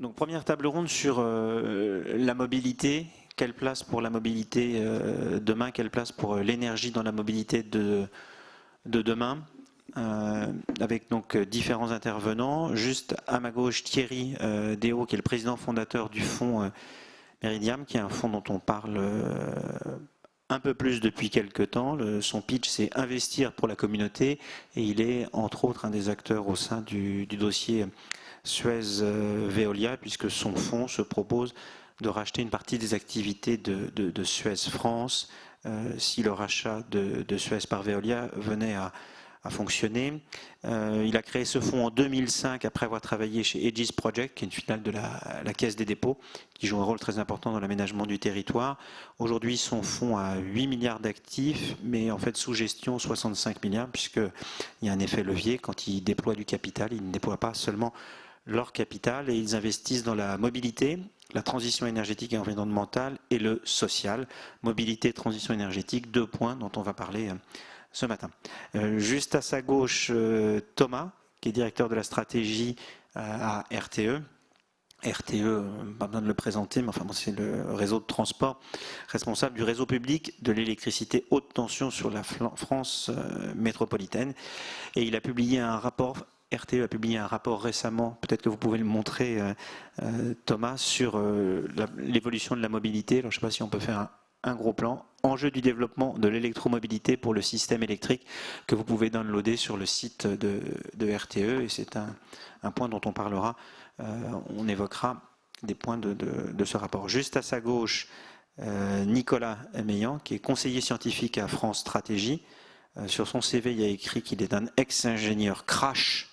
Donc première table ronde sur la mobilité. Quelle place pour la mobilité demain? Quelle place pour l'énergie dans la mobilité de demain? Avec donc différents intervenants. Juste à ma gauche, Thierry Déhaut, qui est le président fondateur du fonds Meridiam, qui est un fonds dont on parle un peu plus depuis quelques temps. Son pitch, c'est investir pour la communauté, et il est entre autres un des acteurs au sein du dossier Suez-Veolia, puisque son fonds se propose de racheter une partie des activités de Suez France si le rachat de Suez par Veolia venait à fonctionner. Il a créé ce fonds en 2005 après avoir travaillé chez Aegis Project, qui est une filiale de la Caisse des dépôts, qui joue un rôle très important dans l'aménagement du territoire. Aujourd'hui, son fonds a 8 milliards d'actifs, mais en fait sous gestion 65 milliards, puisqu'il y a un effet levier. Quand ils déploient du capital, ils ne déploient pas seulement leur capital, et ils investissent dans la mobilité, la transition énergétique et environnementale et le social. Mobilité, transition énergétique, 2 points dont on va parler ce matin. Juste à sa gauche, Thomas, qui est directeur de la stratégie à RTE. RTE, pas besoin de le présenter, mais enfin bon, c'est le réseau de transport responsable du réseau public de l'électricité haute tension sur la France métropolitaine. Et il a publié un rapport. RTE a publié un rapport récemment, peut-être que vous pouvez le montrer, Thomas, sur l'évolution de la mobilité. Alors, je ne sais pas si on peut faire un gros plan. Enjeu du développement de l'électromobilité pour le système électrique, que vous pouvez downloader sur le site de RTE. Et c'est un point dont on parlera, on évoquera des points de ce rapport. Juste à sa gauche, Nicolas Meillan, qui est conseiller scientifique à France Stratégie. Sur son CV, il y a écrit qu'il est un ex-ingénieur crash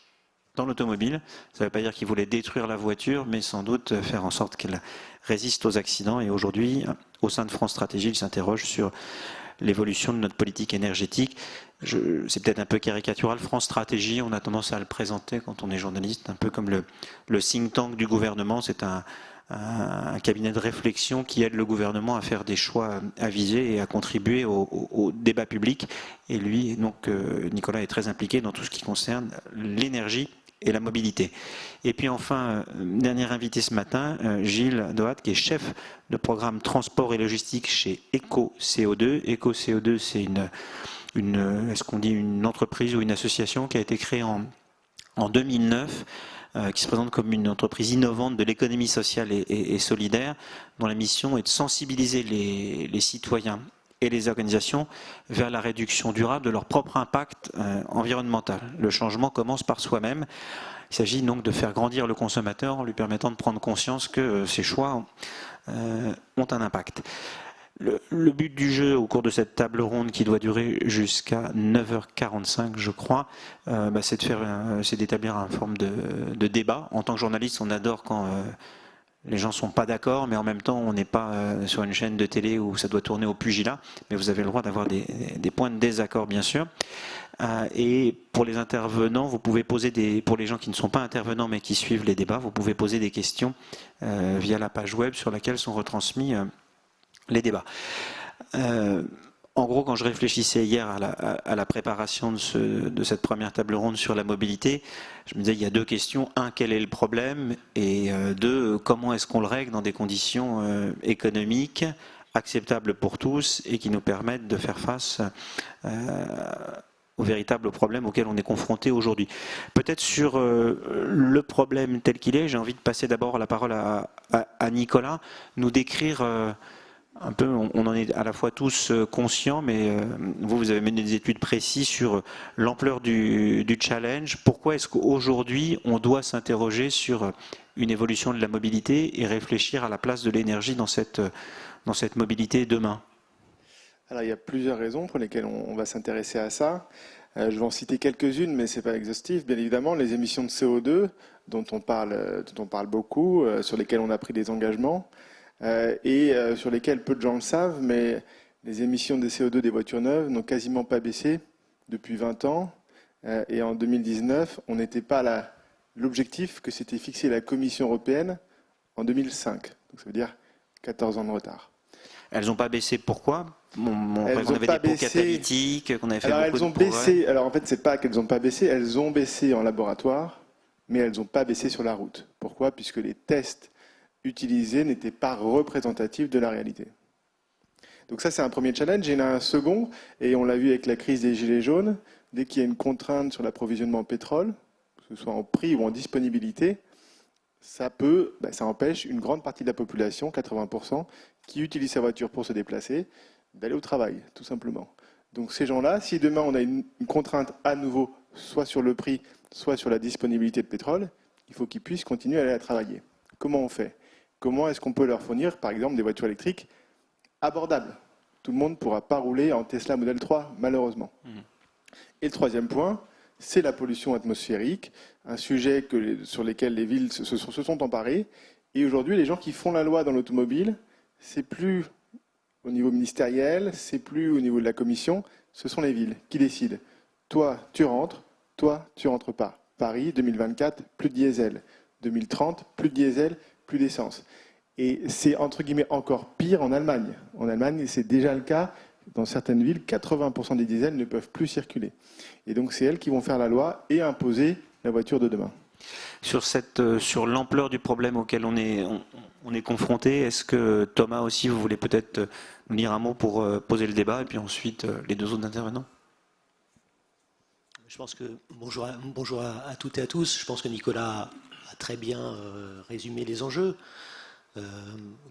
dans l'automobile. Ça ne veut pas dire qu'il voulait détruire la voiture, mais sans doute faire en sorte qu'elle résiste aux accidents. Et aujourd'hui, au sein de France Stratégie, il s'interroge sur l'évolution de notre politique énergétique. C'est peut-être un peu caricatural. France Stratégie, on a tendance à le présenter quand on est journaliste, un peu comme le think tank du gouvernement. C'est un cabinet de réflexion qui aide le gouvernement à faire des choix avisés et à contribuer au débat public. Et lui, donc, Nicolas est très impliqué dans tout ce qui concerne l'énergie et la mobilité. Et puis enfin, dernier invité ce matin, Gilles Dohat, qui est chef de programme transport et logistique chez EcoCO2. EcoCO2, c'est est-ce qu'on dit une entreprise ou une association qui a été créée en 2009, qui se présente comme une entreprise innovante de l'économie sociale et solidaire, dont la mission est de sensibiliser les citoyens et les organisations vers la réduction durable de leur propre impact environnemental. Le changement commence par soi-même. Il s'agit donc de faire grandir le consommateur en lui permettant de prendre conscience que ses choix ont un impact. Le but du jeu au cours de cette table ronde, qui doit durer jusqu'à 9h45, je crois, c'est d'établir une forme de débat. En tant que journaliste, on adore quand les gens ne sont pas d'accord, mais en même temps, on n'est pas sur une chaîne de télé où ça doit tourner au pugilat, mais vous avez le droit d'avoir des points de désaccord, bien sûr. Et pour les intervenants, vous pouvez poser pour les gens qui ne sont pas intervenants, mais qui suivent les débats, vous pouvez poser des questions via la page web sur laquelle sont retransmis les débats. En gros, quand je réfléchissais hier à la préparation de cette première table ronde sur la mobilité, je me disais, il y a 2 questions. 1, quel est le problème? Et 2, comment est-ce qu'on le règle dans des conditions économiques acceptables pour tous et qui nous permettent de faire face aux véritables problèmes auxquels on est confronté aujourd'hui. Peut-être sur le problème tel qu'il est, j'ai envie de passer d'abord la parole à Nicolas, nous décrire un peu, on en est à la fois tous conscients, mais vous avez mené des études précises sur l'ampleur du challenge. Pourquoi est-ce qu'aujourd'hui, on doit s'interroger sur une évolution de la mobilité et réfléchir à la place de l'énergie dans cette mobilité demain? Alors, il y a plusieurs raisons pour lesquelles on va s'intéresser à ça. Je vais en citer quelques-unes, mais ce n'est pas exhaustif. Bien évidemment, les émissions de CO2, dont on parle beaucoup, sur lesquelles on a pris des engagements. Et sur lesquels peu de gens le savent, mais les émissions de CO2 des voitures neuves n'ont quasiment pas baissé depuis 20 ans. Et en 2019, on n'était pas à l'objectif que s'était fixé la Commission européenne en 2005. Donc ça veut dire 14 ans de retard. Elles n'ont pas baissé, pourquoi? On avait des pots catalytiques, qu'on avait fait alors beaucoup elles ont de progrès. baissé. Alors en fait, c'est pas qu'elles n'ont pas baissé, elles ont baissé en laboratoire, mais elles n'ont pas baissé sur la route. Pourquoi? Puisque les tests utilisés n'étaient pas représentatifs de la réalité. Donc ça, c'est un premier challenge. Et il y en a un second, et on l'a vu avec la crise des Gilets jaunes, dès qu'il y a une contrainte sur l'approvisionnement en pétrole, que ce soit en prix ou en disponibilité, ça empêche une grande partie de la population, 80%, qui utilise sa voiture pour se déplacer, d'aller au travail, tout simplement. Donc ces gens-là, si demain on a une contrainte à nouveau, soit sur le prix, soit sur la disponibilité de pétrole, il faut qu'ils puissent continuer à aller travailler. Comment on fait? Comment est-ce qu'on peut leur fournir, par exemple, des voitures électriques abordables? Tout le monde ne pourra pas rouler en Tesla Model 3, malheureusement. Et le troisième point, c'est la pollution atmosphérique, un sujet sur lequel les villes se sont emparées. Et aujourd'hui, les gens qui font la loi dans l'automobile, c'est plus au niveau ministériel, c'est plus au niveau de la commission, ce sont les villes qui décident. Toi, tu rentres pas. Paris, 2024, plus de diesel. 2030, plus de diesel, plus d'essence. Et c'est entre guillemets encore pire en Allemagne. En Allemagne, c'est déjà le cas. Dans certaines villes, 80% des diesels ne peuvent plus circuler. Et donc, c'est elles qui vont faire la loi et imposer la voiture de demain. Sur l'ampleur du problème auquel on est confronté, est-ce que Thomas aussi, vous voulez peut-être nous dire un mot pour poser le débat et puis ensuite les deux autres intervenants? Je pense que, bonjour à toutes et à tous, je pense que Nicolas a très bien résumé les enjeux.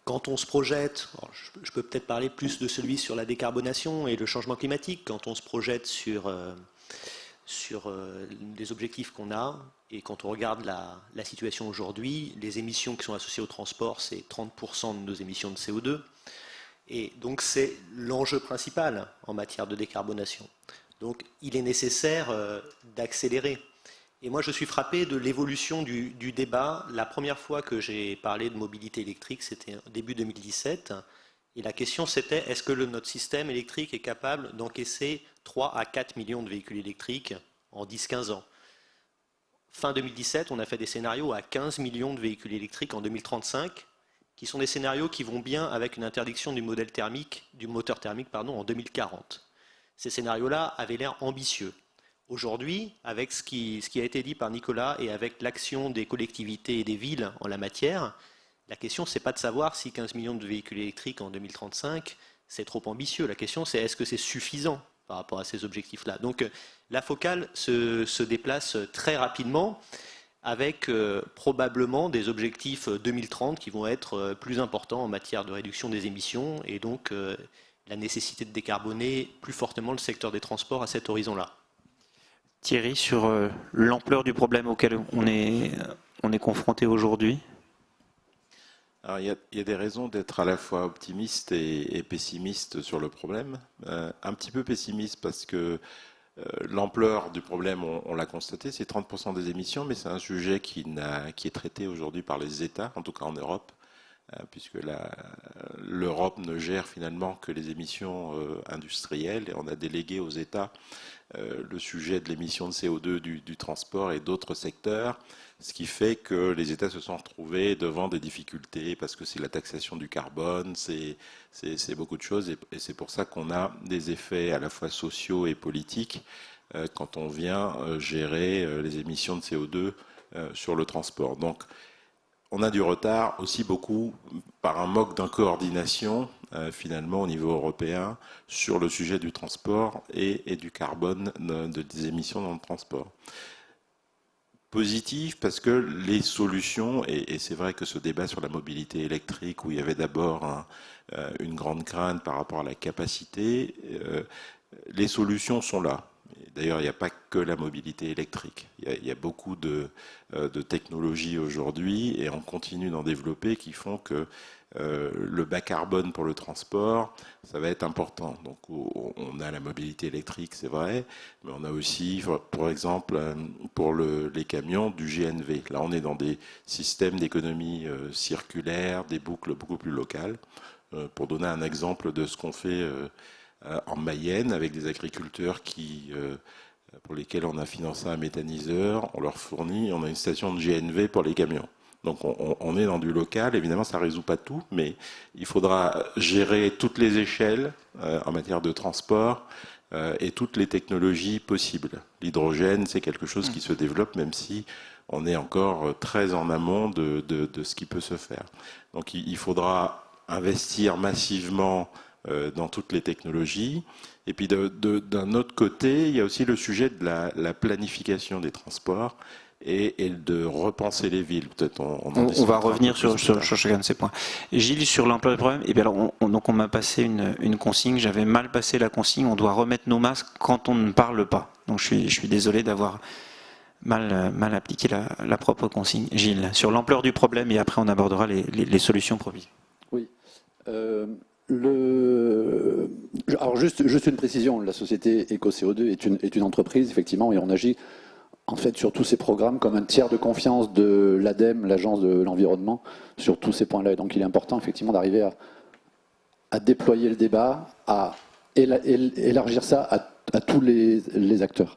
Quand on se projette, je peux peut-être parler plus de celui sur la décarbonation et le changement climatique, quand on se projette sur les objectifs qu'on a, et quand on regarde la situation aujourd'hui, les émissions qui sont associées au transport, c'est 30% de nos émissions de CO2, et donc c'est l'enjeu principal en matière de décarbonation. Donc il est nécessaire d'accélérer. Et moi, je suis frappé de l'évolution du débat. La première fois que j'ai parlé de mobilité électrique, c'était début 2017. Et la question, c'était, est-ce que notre système électrique est capable d'encaisser 3 à 4 millions de véhicules électriques en 10-15 ans? Fin 2017, on a fait des scénarios à 15 millions de véhicules électriques en 2035, qui sont des scénarios qui vont bien avec une interdiction du moteur thermique en 2040. Ces scénarios-là avaient l'air ambitieux. Aujourd'hui, avec ce qui a été dit par Nicolas et avec l'action des collectivités et des villes en la matière, la question, ce n'est pas de savoir si 15 millions de véhicules électriques en 2035, c'est trop ambitieux. La question, c'est est-ce que c'est suffisant par rapport à ces objectifs-là? Donc, la focale se déplace très rapidement avec probablement des objectifs 2030 qui vont être plus importants en matière de réduction des émissions et donc la nécessité de décarboner plus fortement le secteur des transports à cet horizon-là. Thierry, sur l'ampleur du problème auquel on est confronté aujourd'hui? Alors, il y a des raisons d'être à la fois optimiste et pessimiste sur le problème. Un petit peu pessimiste parce que l'ampleur du problème, on l'a constaté, c'est 30% des émissions, mais c'est un sujet qui est traité aujourd'hui par les États, en tout cas en Europe, puisque l'Europe ne gère finalement que les émissions industrielles et on a délégué aux États le sujet de l'émission de CO2 du transport et d'autres secteurs, ce qui fait que les États se sont retrouvés devant des difficultés parce que c'est la taxation du carbone, c'est beaucoup de choses et c'est pour ça qu'on a des effets à la fois sociaux et politiques quand on vient gérer les émissions de CO2 sur le transport. Donc on a du retard aussi beaucoup par un manque de coordination finalement au niveau européen sur le sujet du transport et du carbone des émissions dans le transport. Positif parce que les solutions, et c'est vrai que ce débat sur la mobilité électrique où il y avait d'abord une grande crainte par rapport à la capacité, les solutions sont là. D'ailleurs, il n'y a pas que la mobilité électrique. Il y a beaucoup de technologies aujourd'hui et on continue d'en développer qui font que le bas carbone pour le transport, ça va être important. Donc on a la mobilité électrique, c'est vrai, mais on a aussi, par exemple, pour les camions, du GNV. Là, on est dans des systèmes d'économie circulaire, des boucles beaucoup plus locales. Pour donner un exemple de ce qu'on fait en Mayenne avec des agriculteurs pour lesquels on a financé un méthaniseur, on leur fournit, on a une station de GNV pour les camions. Donc on est dans du local, évidemment ça ne résout pas tout, mais il faudra gérer toutes les échelles en matière de transport et toutes les technologies possibles. L'hydrogène, c'est quelque chose qui se développe, même si on est encore très en amont de ce qui peut se faire. Donc il faudra investir massivement dans toutes les technologies. Et puis d'un autre côté, il y a aussi le sujet de la planification des transports et de repenser les villes. Peut-être on va revenir sur chacun de ces points. Gilles, sur l'ampleur du problème, et bien alors donc on m'a passé une consigne, j'avais mal passé la consigne, on doit remettre nos masques quand on ne parle pas. Donc je suis désolé d'avoir mal appliqué la propre consigne. Gilles, sur l'ampleur du problème, et après on abordera les solutions proposées. Oui. Alors juste une précision, la société EcoCO2 est une entreprise, effectivement, et on agit en fait sur tous ces programmes comme un tiers de confiance de l'ADEME, l'Agence de l'environnement, sur tous ces points-là. Et donc il est important effectivement d'arriver à déployer le débat, à élargir ça à tous les acteurs.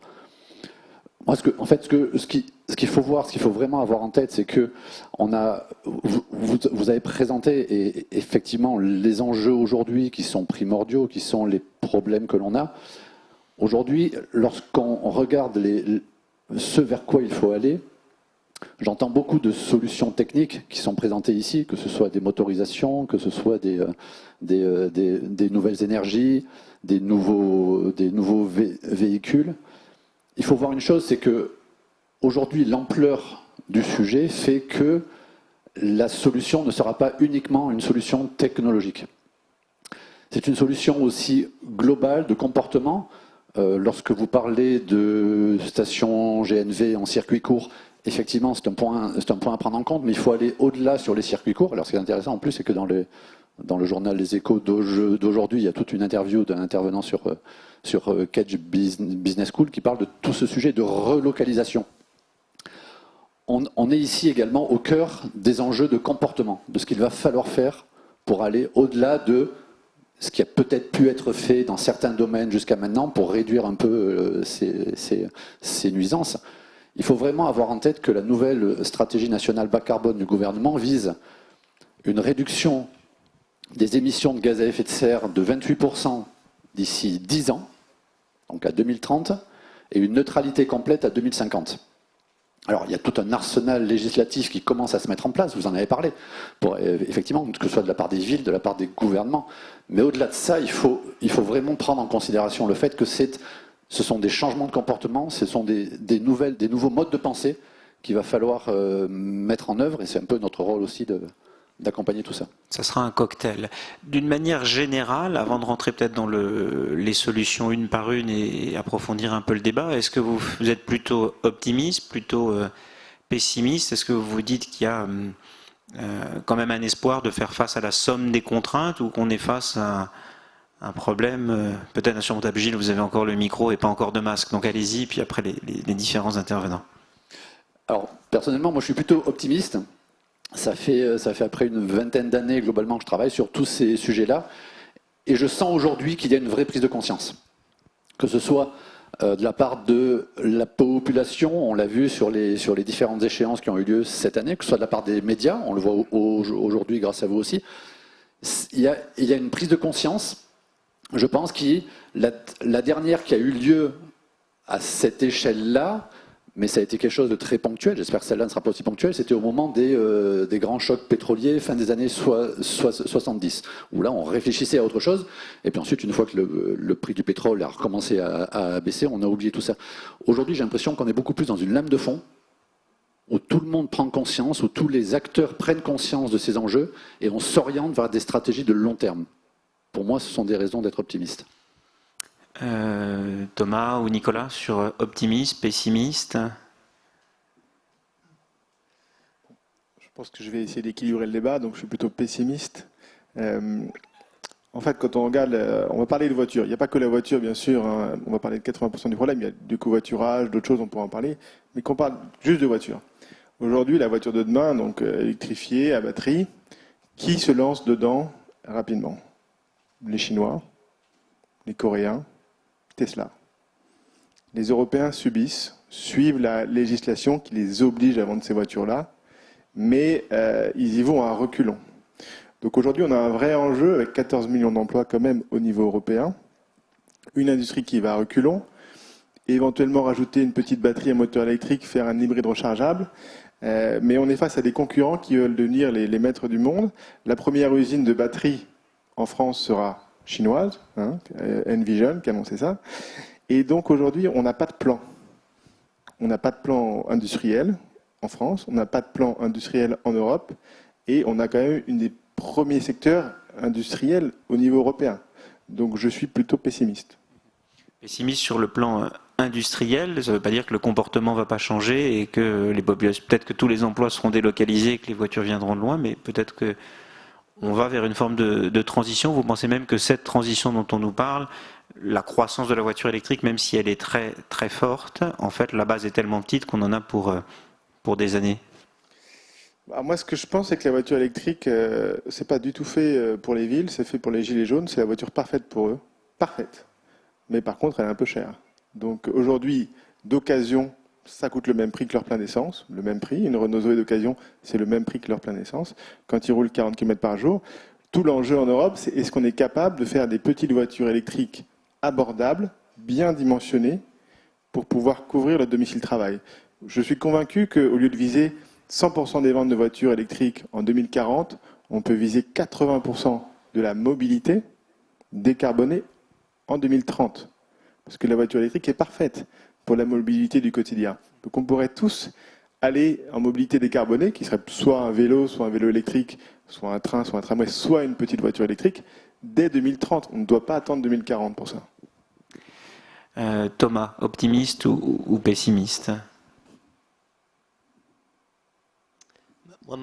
Moi, ce qu'il faut voir, ce qu'il faut vraiment avoir en tête, c'est que vous avez présenté et effectivement les enjeux aujourd'hui qui sont primordiaux, qui sont les problèmes que l'on a. Aujourd'hui, lorsqu'on regarde ce vers quoi il faut aller, j'entends beaucoup de solutions techniques qui sont présentées ici, que ce soit des motorisations, que ce soit des nouvelles énergies, des nouveaux véhicules. Il faut voir une chose, c'est que aujourd'hui, l'ampleur du sujet fait que la solution ne sera pas uniquement une solution technologique. C'est une solution aussi globale de comportement. Lorsque vous parlez de stations GNV en circuit court, effectivement, c'est un point à prendre en compte, mais il faut aller au-delà sur les circuits courts. Alors, ce qui est intéressant en plus, c'est que dans le journal Les Échos d'aujourd'hui, il y a toute une interview d'un intervenant sur Kedge Business School qui parle de tout ce sujet de relocalisation. On est ici également au cœur des enjeux de comportement, de ce qu'il va falloir faire pour aller au-delà de ce qui a peut-être pu être fait dans certains domaines jusqu'à maintenant pour réduire un peu ces nuisances. Il faut vraiment avoir en tête que la nouvelle stratégie nationale bas carbone du gouvernement vise une réduction des émissions de gaz à effet de serre de 28% d'ici 10 ans, donc à 2030, et une neutralité complète à 2050. Alors, il y a tout un arsenal législatif qui commence à se mettre en place, vous en avez parlé, effectivement, que ce soit de la part des villes, de la part des gouvernements. Mais au-delà de ça, il faut vraiment prendre en considération le fait que ce sont des changements de comportement, ce sont des nouveaux modes de pensée qu'il va falloir mettre en œuvre, et c'est un peu notre rôle aussi d'accompagner tout ça. Ça sera un cocktail. D'une manière générale, avant de rentrer peut-être dans les solutions une par une et approfondir un peu le débat, est-ce que vous êtes plutôt optimiste, plutôt pessimiste? Est-ce que vous vous dites qu'il y a quand même un espoir de faire face à la somme des contraintes, ou qu'on est face à un problème peut-être insurmontable? Gilles, vous avez encore le micro et pas encore de masque, donc allez-y, puis après les différents intervenants. Alors, personnellement, moi je suis plutôt optimiste. Ça fait après une vingtaine d'années globalement que je travaille sur tous ces sujets-là, et je sens aujourd'hui qu'il y a une vraie prise de conscience. Que ce soit de la part de la population, on l'a vu sur les différentes échéances qui ont eu lieu cette année, que ce soit de la part des médias, on le voit aujourd'hui grâce à vous aussi, il y a une prise de conscience, je pense, la dernière qui a eu lieu à cette échelle-là, mais ça a été quelque chose de très ponctuel, j'espère que celle-là ne sera pas aussi ponctuelle, c'était au moment des grands chocs pétroliers fin des années 70, où là on réfléchissait à autre chose, et puis ensuite une fois que le prix du pétrole a recommencé à baisser, on a oublié tout ça. Aujourd'hui j'ai l'impression qu'on est beaucoup plus dans une lame de fond, où tout le monde prend conscience, où tous les acteurs prennent conscience de ces enjeux, et on s'oriente vers des stratégies de long terme. Pour moi, ce sont des raisons d'être optimiste. Thomas ou Nicolas, sur optimiste, pessimiste? Je pense que je vais essayer d'équilibrer le débat, donc je suis plutôt pessimiste. En fait, quand on regarde, on va parler de voiture. Il n'y a pas que la voiture, bien sûr. Hein. On va parler de 80% du problème. Il y a du covoiturage, d'autres choses, on pourra en parler. Mais qu'on parle juste de voiture. Aujourd'hui, la voiture de demain, donc électrifiée, à batterie, qui se lance dedans rapidement? Les Chinois, les Coréens, Tesla. Les Européens suivent la législation qui les oblige à vendre ces voitures-là, mais ils y vont à reculons. Donc aujourd'hui, on a un vrai enjeu avec 14 millions d'emplois quand même au niveau européen, une industrie qui va à reculons, éventuellement rajouter une petite batterie à moteur électrique, faire un hybride rechargeable. Mais on est face à des concurrents qui veulent devenir les maîtres du monde. La première usine de batterie en France sera chinoise, Envision qui a annoncé ça. Et donc aujourd'hui, on n'a pas de plan. On n'a pas de plan industriel en France, on n'a pas de plan industriel en Europe, et on a quand même une des premiers secteurs industriels au niveau européen. Donc je suis plutôt pessimiste. Pessimiste sur le plan industriel, ça ne veut pas dire que le comportement ne va pas changer et que peut-être que tous les emplois seront délocalisés et que les voitures viendront de loin, mais peut-être qu'on va vers une forme de transition. Vous pensez même que cette transition dont on nous parle, la croissance de la voiture électrique, même si elle est très, très forte, en fait, la base est tellement petite qu'on en a pour des années? Moi, ce que je pense, c'est que la voiture électrique, c'est pas du tout fait pour les villes, c'est fait pour les gilets jaunes, c'est la voiture parfaite pour eux. Parfaite. Mais par contre, elle est un peu chère. Donc aujourd'hui, d'occasion, ça coûte le même prix que leur plein d'essence, le même prix. Une Renault Zoé d'occasion, c'est le même prix que leur plein d'essence. Quand ils roulent 40 km par jour, tout l'enjeu en Europe, c'est est-ce qu'on est capable de faire des petites voitures électriques abordables, bien dimensionnées, pour pouvoir couvrir le domicile-travail. Je suis convaincu qu'au lieu de viser 100% des ventes de voitures électriques en 2040, on peut viser 80% de la mobilité décarbonée en 2030. Parce que la voiture électrique est parfaite pour la mobilité du quotidien. Donc on pourrait tous aller en mobilité décarbonée, qui serait soit un vélo électrique, soit un train, soit un tramway, soit une petite voiture électrique, dès 2030. On ne doit pas attendre 2040 pour ça. Thomas, optimiste ou pessimiste? Moi,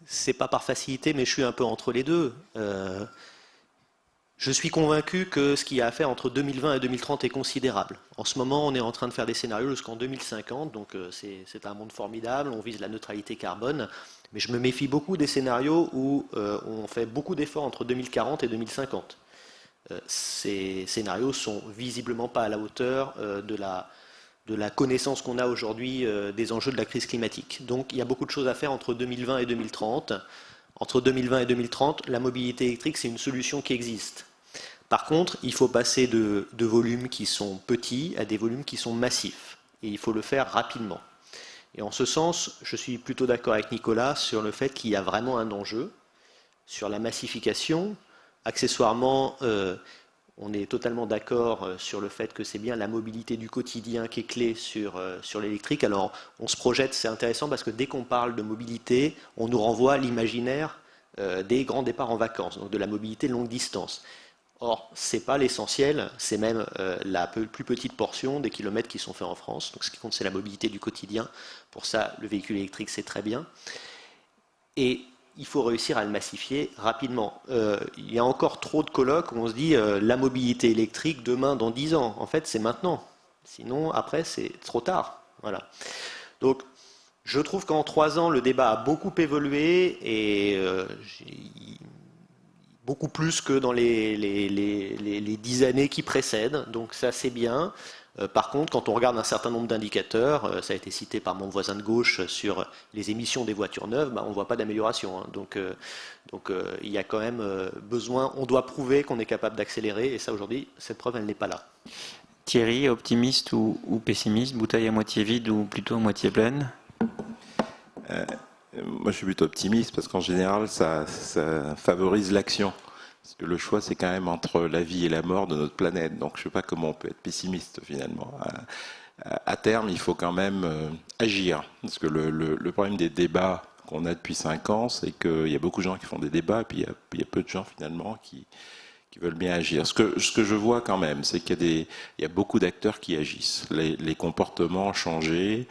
c'est pas par facilité, mais je suis un peu entre les deux. Je suis convaincu que ce qu'il y a à faire entre 2020 et 2030 est considérable. En ce moment, on est en train de faire des scénarios jusqu'en 2050, donc c'est un monde formidable, on vise la neutralité carbone, mais je me méfie beaucoup des scénarios où on fait beaucoup d'efforts entre 2040 et 2050. Ces scénarios sont visiblement pas à la hauteur de la connaissance qu'on a aujourd'hui des enjeux de la crise climatique. Donc il y a beaucoup de choses à faire entre 2020 et 2030. Entre 2020 et 2030, la mobilité électrique, c'est une solution qui existe. Par contre, il faut passer de volumes qui sont petits à des volumes qui sont massifs. Et il faut le faire rapidement. Et en ce sens, je suis plutôt d'accord avec Nicolas sur le fait qu'il y a vraiment un enjeu sur la massification. Accessoirement, on est totalement d'accord sur le fait que c'est bien la mobilité du quotidien qui est clé sur l'électrique. Alors, on se projette, c'est intéressant parce que dès qu'on parle de mobilité, on nous renvoie à l'imaginaire des grands départs en vacances, donc de la mobilité longue distance. Or, ce n'est pas l'essentiel, c'est même la plus petite portion des kilomètres qui sont faits en France. Donc, ce qui compte, c'est la mobilité du quotidien. Pour ça, le véhicule électrique, c'est très bien. Et il faut réussir à le massifier rapidement. Il y a encore trop de colloques où on se dit la mobilité électrique demain, dans 10 ans. En fait, c'est maintenant. Sinon, après, c'est trop tard. Voilà. Donc, je trouve qu'en 3 ans, le débat a beaucoup évolué et beaucoup plus que dans les 10 années qui précèdent. Donc, ça, c'est bien. Par contre, quand on regarde un certain nombre d'indicateurs, ça a été cité par mon voisin de gauche sur les émissions des voitures neuves, on ne voit pas d'amélioration. Donc, il y a quand même besoin, on doit prouver qu'on est capable d'accélérer, et ça aujourd'hui, cette preuve, elle n'est pas là. Thierry, optimiste ou pessimiste, bouteille à moitié vide ou plutôt à moitié pleine? Moi, je suis plutôt optimiste parce qu'en général, ça favorise l'action. Parce que le choix, c'est quand même entre la vie et la mort de notre planète. Donc, je ne sais pas comment on peut être pessimiste, finalement. À terme, il faut quand même agir. Parce que le problème des débats qu'on a depuis 5 ans, c'est qu'il y a beaucoup de gens qui font des débats, et puis il y a peu de gens, finalement, qui veulent bien agir. Ce que je vois quand même, c'est qu'il y a beaucoup d'acteurs qui agissent. Les comportements ont changé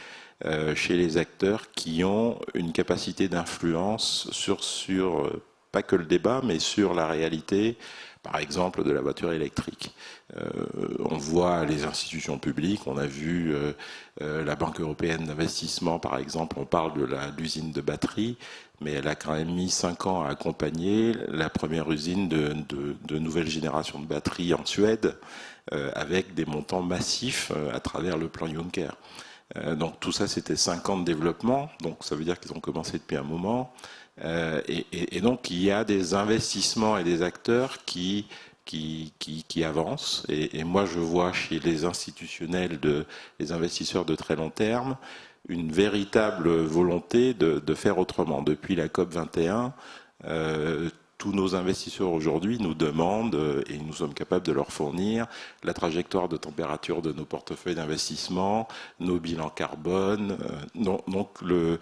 chez les acteurs qui ont une capacité d'influence sur pas que le débat, mais sur la réalité, par exemple, de la voiture électrique. On voit les institutions publiques, on a vu la Banque européenne d'investissement, par exemple, on parle de l'usine de batterie, mais elle a quand même mis 5 ans à accompagner la première usine de nouvelle génération de batteries en Suède, avec des montants massifs à travers le plan Juncker. Donc tout ça, c'était 5 ans de développement, donc ça veut dire qu'ils ont commencé depuis un moment. Et donc il y a des investissements et des acteurs qui qui avance. Et moi, je vois chez les institutionnels, les investisseurs de très long terme, une véritable volonté de faire autrement. Depuis la COP 21, tous nos investisseurs aujourd'hui nous demandent, et nous sommes capables de leur fournir, la trajectoire de température de nos portefeuilles d'investissement, nos bilans carbone. Donc le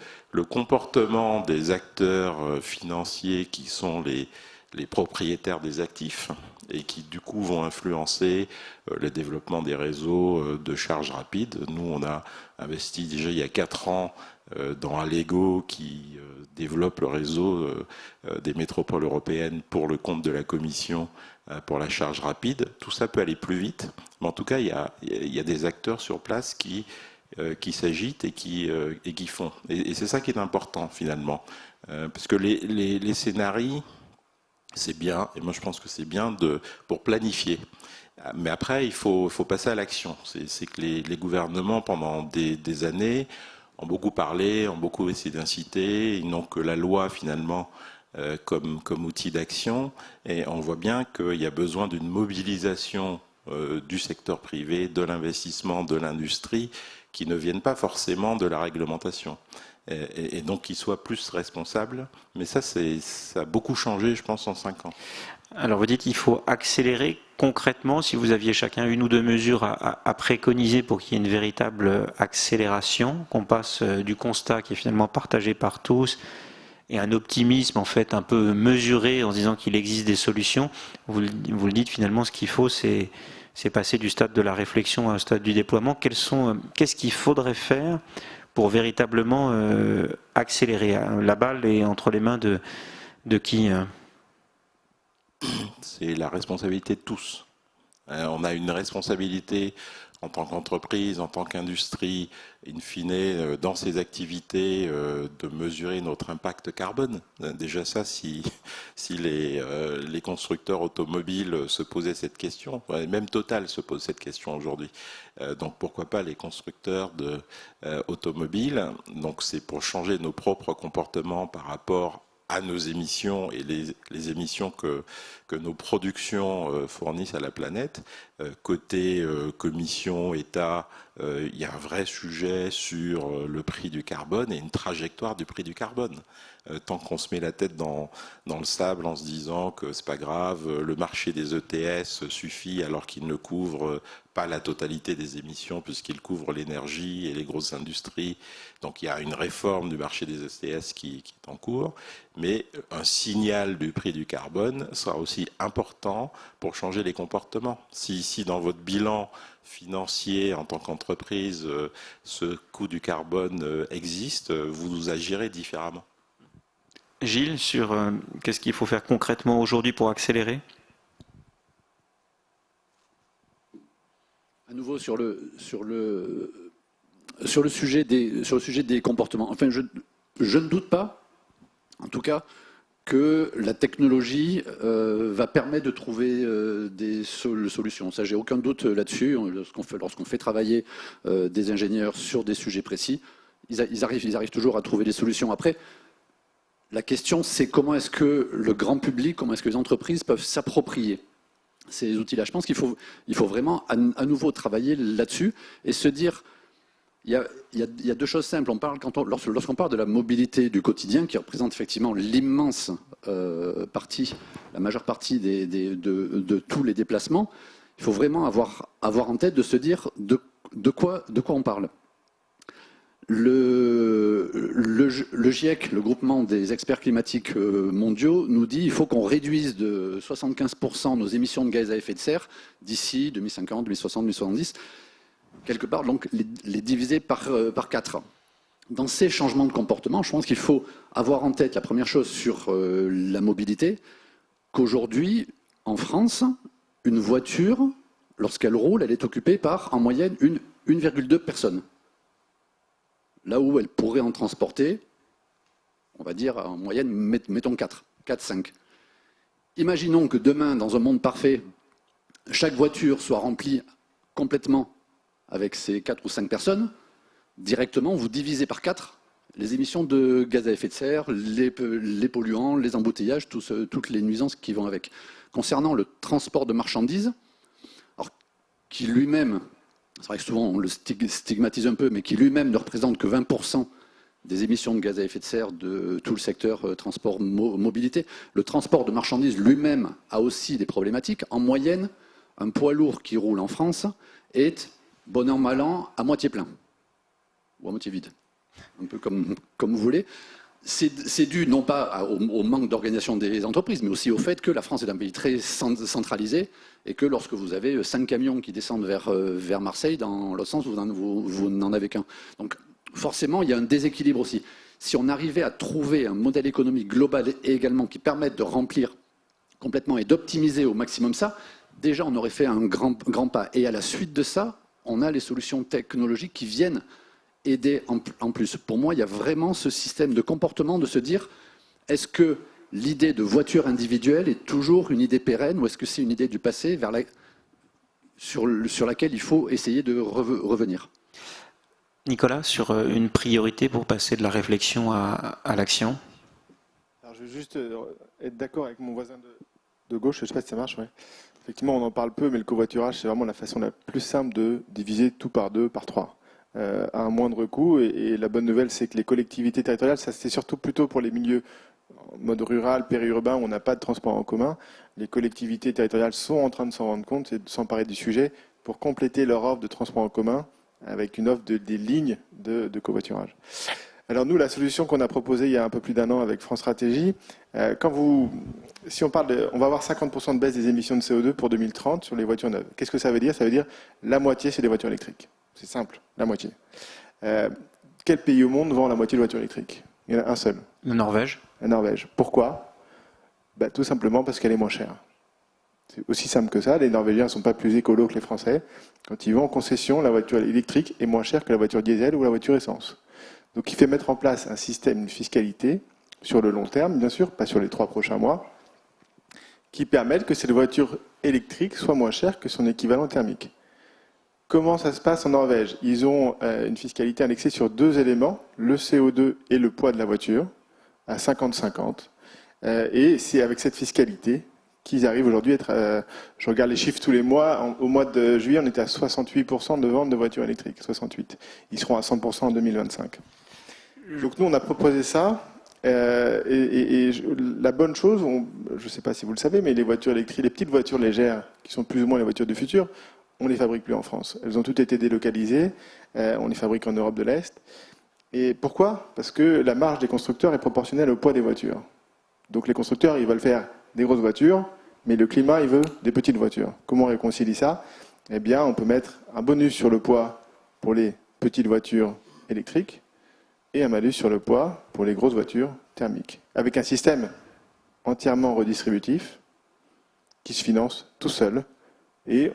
comportement des acteurs financiers qui sont les propriétaires des actifs et qui du coup vont influencer le développement des réseaux de charge rapide. Nous, on a investi déjà il y a 4 ans dans Allego qui développe le réseau des métropoles européennes pour le compte de la Commission pour la charge rapide. Tout ça peut aller plus vite, mais en tout cas, il y a des acteurs sur place qui s'agitent et qui font. Et c'est ça qui est important finalement, parce que les scénarios, c'est bien, et moi je pense que c'est bien pour planifier. Mais après, il faut passer à l'action. C'est que les gouvernements, pendant des années, ont beaucoup parlé, ont beaucoup essayé d'inciter. Ils n'ont que la loi, finalement, comme outil d'action. Et on voit bien qu'il y a besoin d'une mobilisation du secteur privé, de l'investissement, de l'industrie, qui ne viennent pas forcément de la réglementation. Et donc qu'ils soient plus responsables. Mais ça a beaucoup changé, je pense, en 5 ans. Alors vous dites qu'il faut accélérer concrètement, si vous aviez chacun une ou deux mesures à préconiser pour qu'il y ait une véritable accélération, qu'on passe du constat qui est finalement partagé par tous et un optimisme en fait un peu mesuré en se disant qu'il existe des solutions. Vous le dites finalement, ce qu'il faut c'est passer du stade de la réflexion à un stade du déploiement. Qu'est-ce qu'il faudrait faire pour véritablement accélérer? La balle est entre les mains de qui? C'est la responsabilité de tous. On a une responsabilité en tant qu'entreprise, en tant qu'industrie, in fine, dans ces activités, de mesurer notre impact carbone. Déjà ça, si les constructeurs automobiles se posaient cette question, même Total se pose cette question aujourd'hui. Donc pourquoi pas les constructeurs automobiles? Donc c'est pour changer nos propres comportements par rapport à nos émissions et les émissions que nos productions fournissent à la planète. Côté commission, État, il y a un vrai sujet sur le prix du carbone et une trajectoire du prix du carbone. Tant qu'on se met la tête dans le sable en se disant que c'est pas grave, le marché des ETS suffit alors qu'il ne couvre pas la totalité des émissions puisqu'il couvre l'énergie et les grosses industries. Donc il y a une réforme du marché des ETS qui est en cours, mais un signal du prix du carbone sera aussi important pour changer les comportements. Si dans votre bilan financier en tant qu'entreprise, ce coût du carbone existe, vous agirez différemment. Gilles, sur qu'est-ce qu'il faut faire concrètement aujourd'hui pour accélérer? À nouveau sur le sujet des comportements. Enfin, je ne doute pas, en tout cas, que la technologie va permettre de trouver des solutions. Ça, j'ai aucun doute là-dessus. Lorsqu'on fait travailler des ingénieurs sur des sujets précis, ils arrivent toujours à trouver des solutions. Après, la question, c'est comment est-ce que le grand public, comment est-ce que les entreprises peuvent s'approprier ces outils-là. Je pense qu'il faut vraiment à nouveau travailler là-dessus et se dire, il y a deux choses simples. Lorsqu'on parle de la mobilité du quotidien, qui représente effectivement l'immense partie, la majeure partie de tous les déplacements, il faut vraiment avoir en tête de se dire de quoi on parle. Le GIEC, le groupement des experts climatiques mondiaux, nous dit qu'il faut qu'on réduise de 75% nos émissions de gaz à effet de serre d'ici 2050, 2060, 2070, quelque part, donc les diviser par 4. Dans ces changements de comportement, je pense qu'il faut avoir en tête la première chose sur la mobilité, qu'aujourd'hui, en France, une voiture, lorsqu'elle roule, elle est occupée par, en moyenne, 1,2 personnes. Là où elle pourrait en transporter, on va dire en moyenne, mettons 4, 5. Imaginons que demain, dans un monde parfait, chaque voiture soit remplie complètement avec ces 4 ou 5 personnes. Directement, vous divisez par 4 Les émissions de gaz à effet de serre, les polluants, les embouteillages, toutes les nuisances qui vont avec. Concernant le transport de marchandises, alors, qui lui-même, c'est vrai que souvent on le stigmatise un peu, mais qui lui-même ne représente que 20% des émissions de gaz à effet de serre de tout le secteur transport mobilité. Le transport de marchandises lui-même a aussi des problématiques. En moyenne, un poids lourd qui roule en France est, bon an, mal an, à moitié plein ou à moitié vide. Un peu comme vous voulez. C'est dû non pas au manque d'organisation des entreprises, mais aussi au fait que la France est un pays très centralisé et que lorsque vous avez 5 camions qui descendent vers Marseille, dans l'autre sens, vous n'en avez qu'un. Donc forcément, il y a un déséquilibre aussi. Si on arrivait à trouver un modèle économique global et également qui permette de remplir complètement et d'optimiser au maximum ça, déjà on aurait fait un grand pas. Et à la suite de ça, on a les solutions technologiques qui viennent aider en plus. Pour moi, il y a vraiment ce système de comportement de se dire, est-ce que l'idée de voiture individuelle est toujours une idée pérenne ou est-ce que c'est une idée du passé sur laquelle il faut essayer de revenir? Nicolas, sur une priorité pour passer de la réflexion à l'action? Alors, je veux juste être d'accord avec mon voisin de gauche, je ne sais pas si ça marche. Ouais. Effectivement, on en parle peu, mais le covoiturage, c'est vraiment la façon la plus simple de diviser tout par 2, par 3. À un moindre coût. Et la bonne nouvelle, c'est que les collectivités territoriales, ça c'est surtout plutôt pour les milieux en mode rural, périurbain, où on n'a pas de transport en commun. Les collectivités territoriales sont en train de s'en rendre compte et de s'emparer du sujet pour compléter leur offre de transport en commun avec une offre des lignes de covoiturage. Alors nous, la solution qu'on a proposée il y a un peu plus d'1 an avec France Stratégie, si on parle on va avoir 50% de baisse des émissions de CO2 pour 2030 sur les voitures neuves. Qu'est-ce que ça veut dire? Ça veut dire la moitié, c'est des voitures électriques. C'est simple, la moitié. Quel pays au monde vend la moitié de voitures électriques? Il y en a un seul. La Norvège. La Norvège. Pourquoi? Tout simplement parce qu'elle est moins chère. C'est aussi simple que ça. Les Norvégiens ne sont pas plus écolos que les Français. Quand ils vont en concession, la voiture électrique est moins chère que la voiture diesel ou la voiture essence. Donc il fait mettre en place un système, une fiscalité, sur le long terme, bien sûr, pas sur les 3 prochains mois, qui permettent que cette voiture électrique soit moins chère que son équivalent thermique. Comment ça se passe en Norvège? Ils ont une fiscalité indexée sur 2 éléments, le CO2 et le poids de la voiture, à 50-50. Et c'est avec cette fiscalité qu'ils arrivent aujourd'hui à être... je regarde les chiffres tous les mois. Au mois de juillet, on était à 68% de vente de voitures électriques. 68. Ils seront à 100% en 2025. Donc nous, on a proposé ça. La bonne chose, je ne sais pas si vous le savez, mais les voitures électriques, les petites voitures légères, qui sont plus ou moins les voitures du futur, on ne les fabrique plus en France. Elles ont toutes été délocalisées. On les fabrique en Europe de l'Est. Et pourquoi? Parce que la marge des constructeurs est proportionnelle au poids des voitures. Donc les constructeurs, ils veulent faire des grosses voitures, mais le climat, il veut des petites voitures. Comment on réconcilie ça? Eh bien, on peut mettre un bonus sur le poids pour les petites voitures électriques et un malus sur le poids pour les grosses voitures thermiques. Avec un système entièrement redistributif qui se finance tout seul et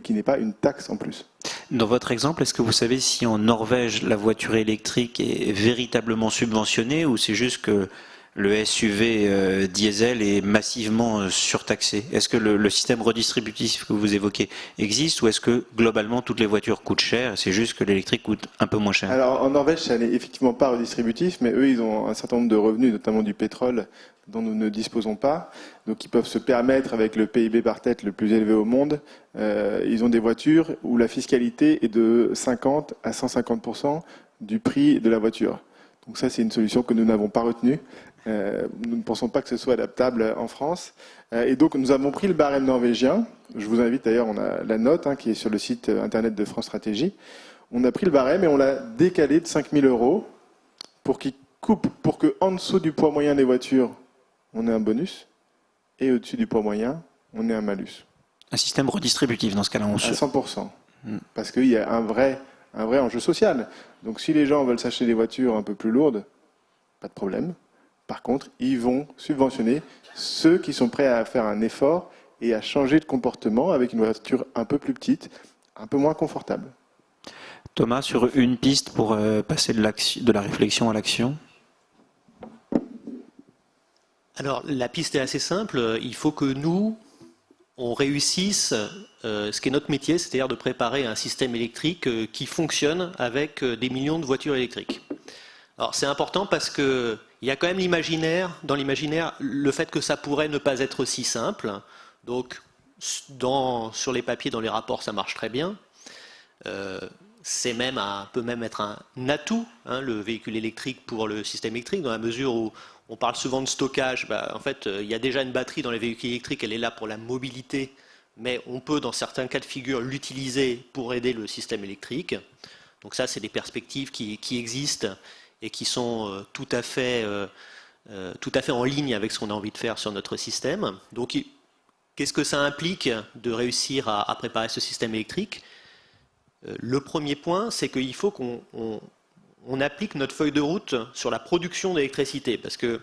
qui n'est pas une taxe en plus. Dans votre exemple, est-ce que vous savez si en Norvège, la voiture électrique est véritablement subventionnée ou c'est juste que le SUV diesel est massivement surtaxé? Est-ce que le système redistributif que vous évoquez existe ou est-ce que globalement toutes les voitures coûtent cher et c'est juste que l'électrique coûte un peu moins cher? Alors en Norvège, ça n'est effectivement pas redistributif, mais eux, ils ont un certain nombre de revenus, notamment du pétrole, dont nous ne disposons pas. Donc ils peuvent se permettre, avec le PIB par tête le plus élevé au monde, ils ont des voitures où la fiscalité est de 50 à 150% du prix de la voiture. Donc ça, c'est une solution que nous n'avons pas retenue. Nous ne pensons pas que ce soit adaptable en France. Et donc, nous avons pris le barème norvégien. Je vous invite d'ailleurs, on a la note qui est sur le site internet de France Stratégie. On a pris le barème et on l'a décalé de 5 000 € pour qu'il coupe, pour qu'en dessous du poids moyen des voitures, on ait un bonus et au-dessus du poids moyen, on ait un malus. Un système redistributif dans ce cas-là. À 100%. Parce qu'il y a un vrai enjeu social. Donc, si les gens veulent s'acheter des voitures un peu plus lourdes, pas de problème. Par contre, ils vont subventionner ceux qui sont prêts à faire un effort et à changer de comportement avec une voiture un peu plus petite, un peu moins confortable. Thomas, sur une piste pour passer de la réflexion à l'action? Alors, la piste est assez simple. Il faut que nous, on réussisse ce qui est notre métier, c'est-à-dire de préparer un système électrique qui fonctionne avec des millions de voitures électriques. Alors c'est important parce que il y a quand même dans l'imaginaire, le fait que ça pourrait ne pas être si simple. Donc sur les papiers, dans les rapports, ça marche très bien. C'est même peut même être un atout, hein, le véhicule électrique pour le système électrique, dans la mesure où on parle souvent de stockage. En fait, il y a déjà une batterie dans les véhicules électriques, elle est là pour la mobilité, mais on peut, dans certains cas de figure, l'utiliser pour aider le système électrique. Donc ça, c'est des perspectives qui existent et qui sont tout à fait en ligne avec ce qu'on a envie de faire sur notre système. Donc, qu'est-ce que ça implique de réussir à préparer ce système électrique? Le premier point, c'est qu'il faut qu'on applique notre feuille de route sur la production d'électricité, parce que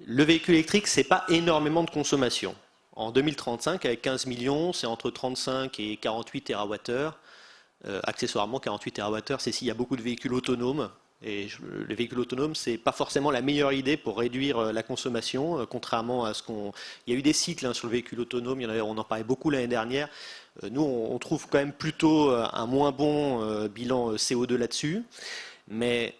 le véhicule électrique, ce n'est pas énormément de consommation. En 2035, avec 15 millions, c'est entre 35 et 48 TWh. Accessoirement, 48 TWh, c'est s'il y a beaucoup de véhicules autonomes. Et les véhicules autonomes, ce n'est pas forcément la meilleure idée pour réduire la consommation, contrairement à ce qu'on... Il y a eu des cycles hein, sur le véhicule autonome, on en parlait beaucoup l'année dernière. Nous, on trouve quand même plutôt un moins bon bilan CO2 là-dessus. Mais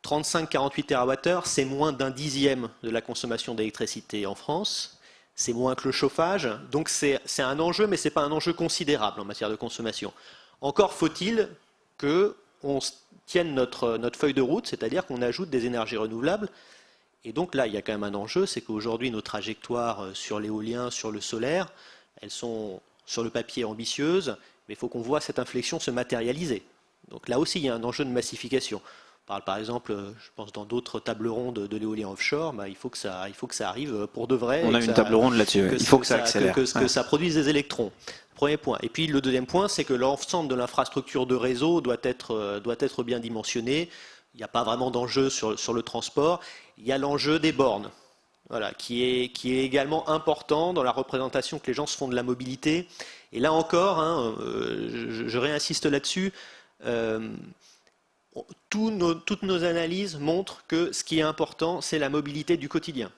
35-48 TWh, c'est moins d'un dixième de la consommation d'électricité en France. C'est moins que le chauffage. Donc c'est un enjeu, mais ce n'est pas un enjeu considérable en matière de consommation. Encore faut-il qu'on tienne notre feuille de route, c'est-à-dire qu'on ajoute des énergies renouvelables. Et donc là, il y a quand même un enjeu, c'est qu'aujourd'hui, nos trajectoires sur l'éolien, sur le solaire, elles sont sur le papier ambitieuses, mais il faut qu'on voit cette inflexion se matérialiser. Donc là aussi, il y a un enjeu de massification. On parle par exemple, je pense dans d'autres tables rondes de l'éolien offshore, il faut que ça arrive pour de vrai. On a une table ronde là-dessus, il faut que ça accélère. Que ça produise des électrons. Premier point. Et puis le deuxième point, c'est que l'ensemble de l'infrastructure de réseau doit être bien dimensionné. Il n'y a pas vraiment d'enjeu sur le transport. Il y a l'enjeu des bornes, voilà, qui est également important dans la représentation que les gens se font de la mobilité. Et là encore, hein, je réinsiste là-dessus, toutes nos analyses montrent que ce qui est important, c'est la mobilité du quotidien.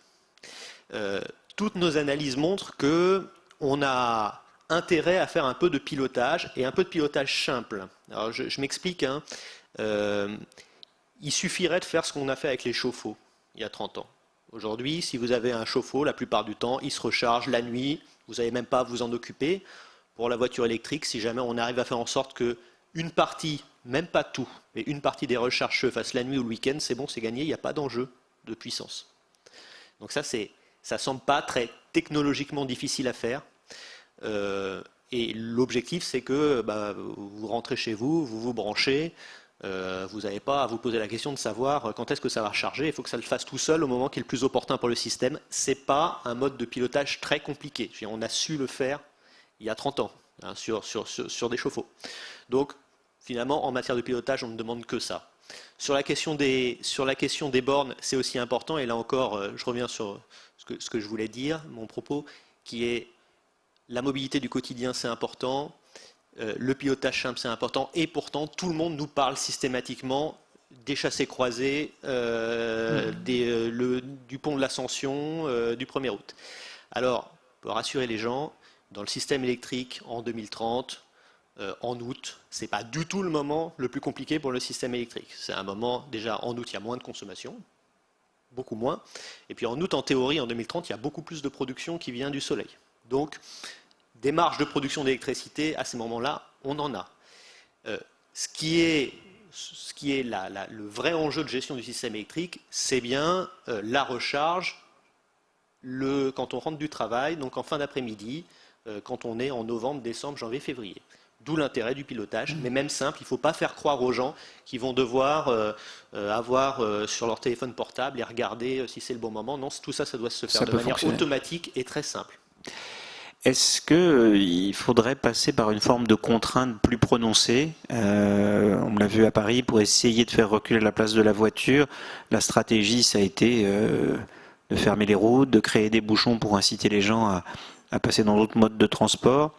Toutes nos analyses montrent qu'on a intérêt à faire un peu de pilotage, et un peu de pilotage simple. Alors je m'explique, hein. Il suffirait de faire ce qu'on a fait avec les chauffe-eau il y a 30 ans. Aujourd'hui, si vous avez un chauffe-eau, la plupart du temps, il se recharge la nuit, vous n'avez même pas à vous en occuper. Pour la voiture électrique, si jamais on arrive à faire en sorte qu'une partie, même pas tout, mais une partie des recharges se fasse la nuit ou le week-end, c'est bon, c'est gagné, il n'y a pas d'enjeu de puissance. Donc ça semble pas très technologiquement difficile à faire. Et l'objectif, c'est que vous rentrez chez vous, vous vous branchez, vous n'avez pas à vous poser la question de savoir quand est-ce que ça va recharger. Il faut que ça le fasse tout seul au moment qui est le plus opportun pour le système. Ce n'est pas un mode de pilotage très compliqué. On a su le faire il y a 30 ans hein, sur des chauffe-eau. Donc finalement, en matière de pilotage, on ne demande que ça. Sur la question des bornes, c'est aussi important. Et là encore, je reviens sur ce que je voulais dire, mon propos, qui est la mobilité du quotidien, c'est important. Le pilotage simple, c'est important. Et pourtant, tout le monde nous parle systématiquement des chassés-croisés, du pont de l'Ascension, du 1er août. Alors, pour rassurer les gens, dans le système électrique, en 2030, en août, ce n'est pas du tout le moment le plus compliqué pour le système électrique. C'est un moment, déjà, en août, il y a moins de consommation, beaucoup moins. Et puis en août, en théorie, en 2030, il y a beaucoup plus de production qui vient du soleil. Donc, des marges de production d'électricité, à ces moments-là, on en a. Ce qui est le vrai enjeu de gestion du système électrique, c'est bien la recharge quand on rentre du travail, donc en fin d'après-midi, quand on est en novembre, décembre, janvier, février. D'où l'intérêt du pilotage, mais même simple, il ne faut pas faire croire aux gens qu'ils vont devoir avoir sur leur téléphone portable et regarder si c'est le bon moment. Non, tout ça, ça doit se faire de manière automatique et très simple. Est-ce qu'il faudrait passer par une forme de contrainte plus prononcée? On l'a vu à Paris, pour essayer de faire reculer la place de la voiture. La stratégie, ça a été de fermer les routes, de créer des bouchons pour inciter les gens à passer dans d'autres modes de transport.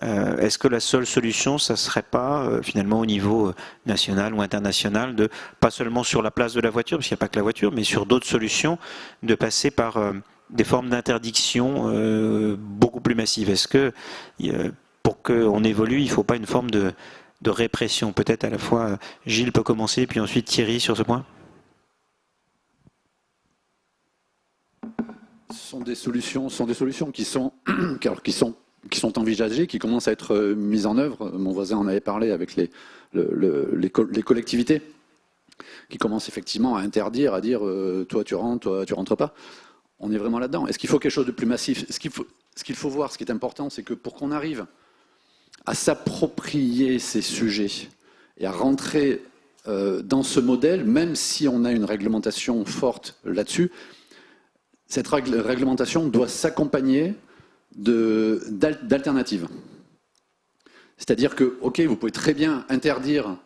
Est-ce que la seule solution, ça ne serait pas finalement au niveau national ou international, de pas seulement sur la place de la voiture, parce qu'il n'y a pas que la voiture, mais sur d'autres solutions, de passer par des formes d'interdiction beaucoup plus massives? Est-ce que pour qu'on évolue, il ne faut pas une forme de de répression. Peut-être à la fois Gilles peut commencer, puis ensuite Thierry sur ce point. Ce sont des solutions qui sont envisagées, qui commencent à être mises en œuvre. Mon voisin en avait parlé avec les collectivités, qui commencent effectivement à interdire, à dire toi tu rentres pas. On est vraiment là-dedans. Est-ce qu'il faut quelque chose de plus massif? Ce qu'il faut voir, ce qui est important, c'est que pour qu'on arrive à s'approprier ces sujets et à rentrer dans ce modèle, même si on a une réglementation forte là-dessus, cette réglementation doit s'accompagner d'alternatives. C'est-à-dire que, ok, vous pouvez très bien interdire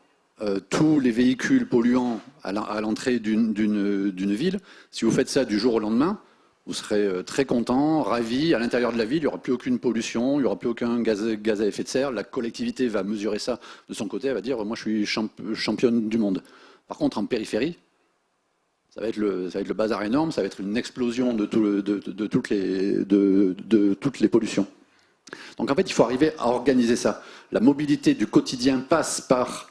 tous les véhicules polluants à l'entrée d'une ville. Si vous faites ça du jour au lendemain, vous serez très content, ravi. À l'intérieur de la ville, il n'y aura plus aucune pollution, il n'y aura plus aucun gaz à effet de serre. La collectivité va mesurer ça de son côté, elle va dire « moi je suis championne du monde ». Par contre, en périphérie, ça va être le bazar énorme, ça va être une explosion de toutes les pollutions. Donc en fait, il faut arriver à organiser ça. La mobilité du quotidien passe par,